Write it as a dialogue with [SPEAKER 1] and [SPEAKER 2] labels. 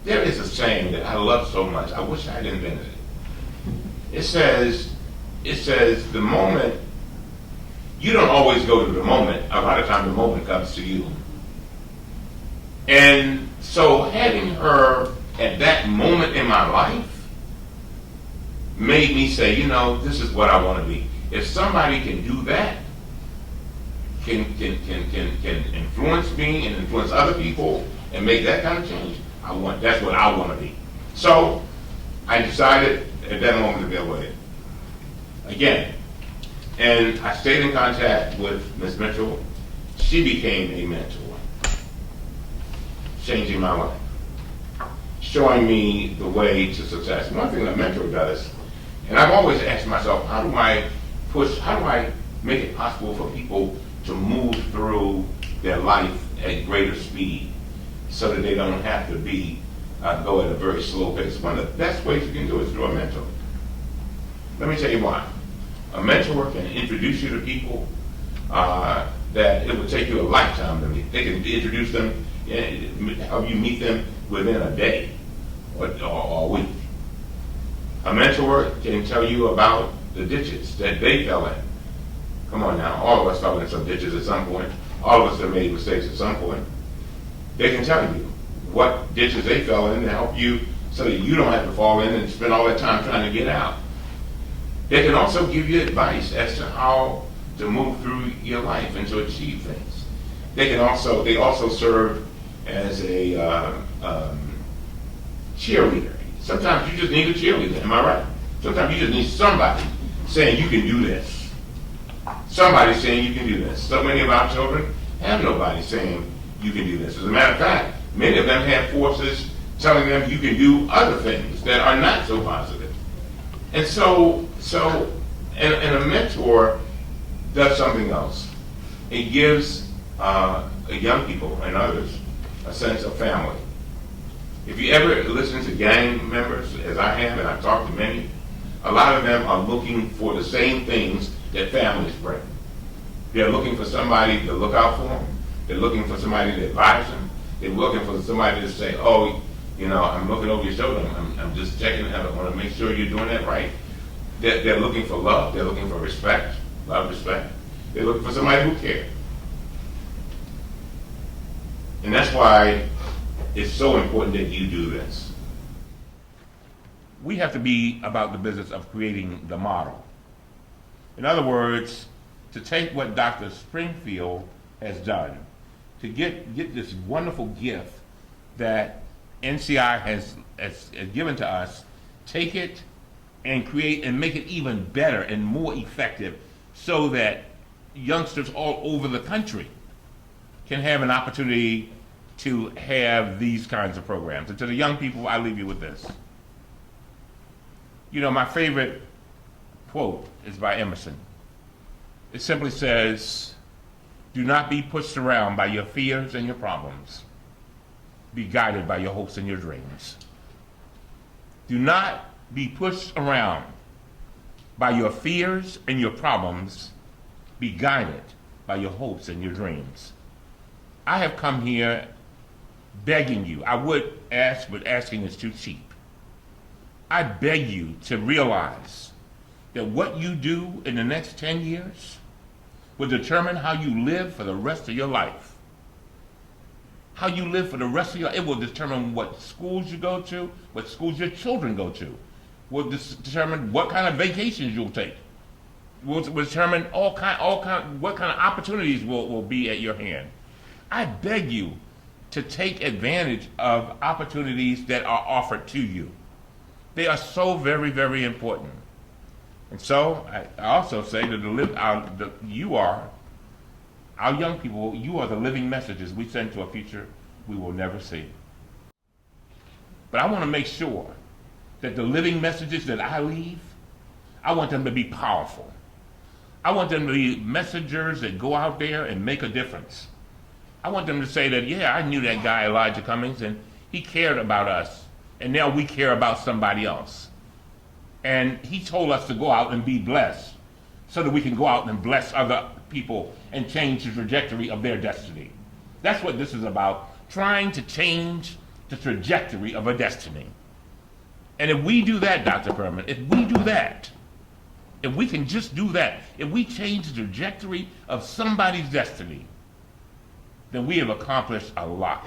[SPEAKER 1] There is a saying that I love so much, I wish I had invented it. It says the moment, you don't always go to the moment, a lot of times the moment comes to you. And so having her at that moment in my life made me say, you know, this is what I want to be. If somebody can do that, can influence me and influence other people and make that kind of change, that's what I want to be. So I decided at that moment to go with it. Again, and I stayed in contact with Ms. Mitchell. She became a mentor, changing my life, showing me the way to success. One thing a mentor does, and I've always asked myself, how do I make it possible for people to move through their life at greater speed so that they don't have to go at a very slow pace? One of the best ways you can do it is through a mentor. Let me tell you why. A mentor can introduce you to people that it would take you a lifetime to meet. They can introduce them, help you meet them within a day or a week. A mentor can tell you about the ditches that they fell in. Come on now, all of us fell in some ditches at some point. All of us have made mistakes at some point. They can tell you what ditches they fell in to help you so that you don't have to fall in and spend all that time trying to get out. They can also give you advice as to how to move through your life and to achieve things. They also serve as a cheerleader. Sometimes you just need a cheerleader, am I right? Sometimes you just need somebody saying you can do this. Somebody saying you can do this. So many of our children have nobody saying you can do this. As a matter of fact, many of them have forces telling them you can do other things that are not so positive. And so a mentor does something else. It gives young people and others a sense of family. If you ever listen to gang members, as I have, and I've talked to many, a lot of them are looking for the same things that families bring. They're looking for somebody to look out for them. They're looking for somebody to advise them. They're looking for somebody to say, oh, you know, I'm looking over your shoulder. I'm just checking. I want to make sure you're doing that right. They're looking for love. They're looking for respect. Love, respect. They're looking for somebody who cares. And that's why it's so important that you do this. We have to be about the business of creating the model. In other words, to take what Dr. Springfield has done, to get this wonderful gift that NCI has given to us, take it and create and make it even better and more effective so that youngsters all over the country can have an opportunity to have these kinds of programs. And to the young people, I leave you with this. You know, my favorite quote is by Emerson. It simply says, do not be pushed around by your fears and your problems. Be guided by your hopes and your dreams. Do not be pushed around by your fears and your problems. Be guided by your hopes and your dreams. I have come here begging you. I would ask, but asking is too cheap. I beg you to realize that what you do in the next 10 years will determine how you live for the rest of your life. How you live for the rest of your life. It will determine what schools you go to, what schools your children go to. Will determine what kind of vacations you'll take. Will determine what kind of opportunities will be at your hand. I beg you to take advantage of opportunities that are offered to you. They are so very, very important. And so I also say that you are, our young people, you are the living messages we send to a future we will never see. But I want to make sure that the living messages that I leave, I want them to be powerful. I want them to be messengers that go out there and make a difference. I want them to say that, yeah, I knew that guy Elijah Cummings and he cared about us. And now we care about somebody else. And he told us to go out and be blessed so that we can go out and bless other people and change the trajectory of their destiny. That's what this is about, trying to change the trajectory of a destiny. And if we do that, Dr. Furman, if we do that, if we can just do that, if we change the trajectory of somebody's destiny, then we have accomplished a lot.